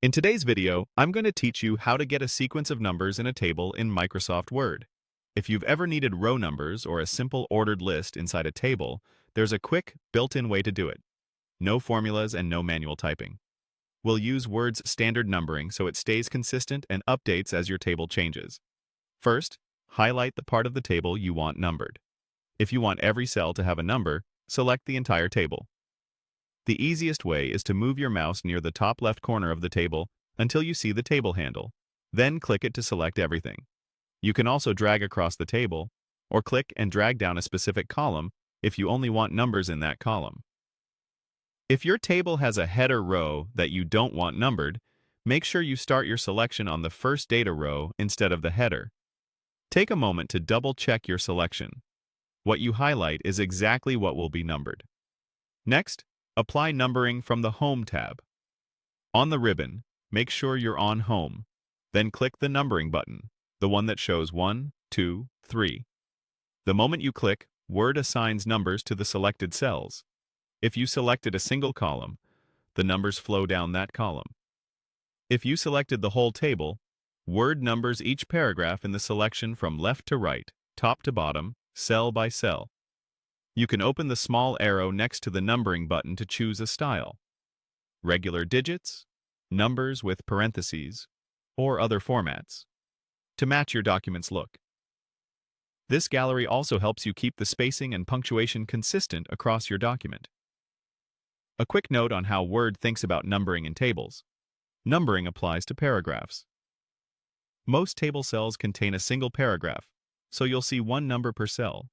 In today's video, I'm going to teach you how to get a sequence of numbers in a table in Microsoft Word. If you've ever needed row numbers or a simple ordered list inside a table, there's a quick, built-in way to do it. No formulas and no manual typing. We'll use Word's standard numbering so it stays consistent and updates as your table changes. First, highlight the part of the table you want numbered. If you want every cell to have a number, select the entire table. The easiest way is to move your mouse near the top left corner of the table until you see the table handle. Then click it to select everything. You can also drag across the table, or click and drag down a specific column if you only want numbers in that column. If your table has a header row that you don't want numbered, make sure you start your selection on the first data row instead of the header. Take a moment to double-check your selection. What you highlight is exactly what will be numbered. Next, apply numbering from the Home tab. On the ribbon, make sure you're on Home. Then click the numbering button, the one that shows 1, 2, 3. The moment you click, Word assigns numbers to the selected cells. If you selected a single column, the numbers flow down that column. If you selected the whole table, Word numbers each paragraph in the selection from left to right, top to bottom, cell by cell. You can open the small arrow next to the numbering button to choose a style: regular digits, numbers with parentheses, or other formats, to match your document's look. This gallery also helps you keep the spacing and punctuation consistent across your document. A quick note on how Word thinks about numbering in tables. Numbering applies to paragraphs. Most table cells contain a single paragraph, so you'll see one number per cell.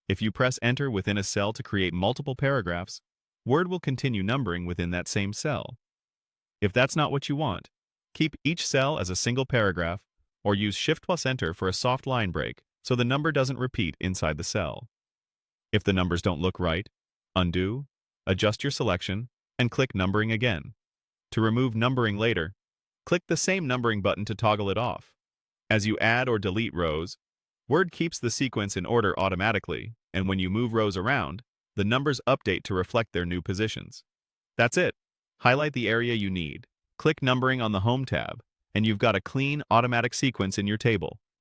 If you press Enter within a cell to create multiple paragraphs, Word will continue numbering within that same cell. If that's not what you want, keep each cell as a single paragraph, or use Shift+Enter for a soft line break so the number doesn't repeat inside the cell. If the numbers don't look right, undo, adjust your selection, and click Numbering again. To remove numbering later, click the same numbering button to toggle it off. As you add or delete rows, Word keeps the sequence in order automatically, and when you move rows around, the numbers update to reflect their new positions. That's it. Highlight the area you need, click Numbering on the Home tab, and you've got a clean, automatic sequence in your table.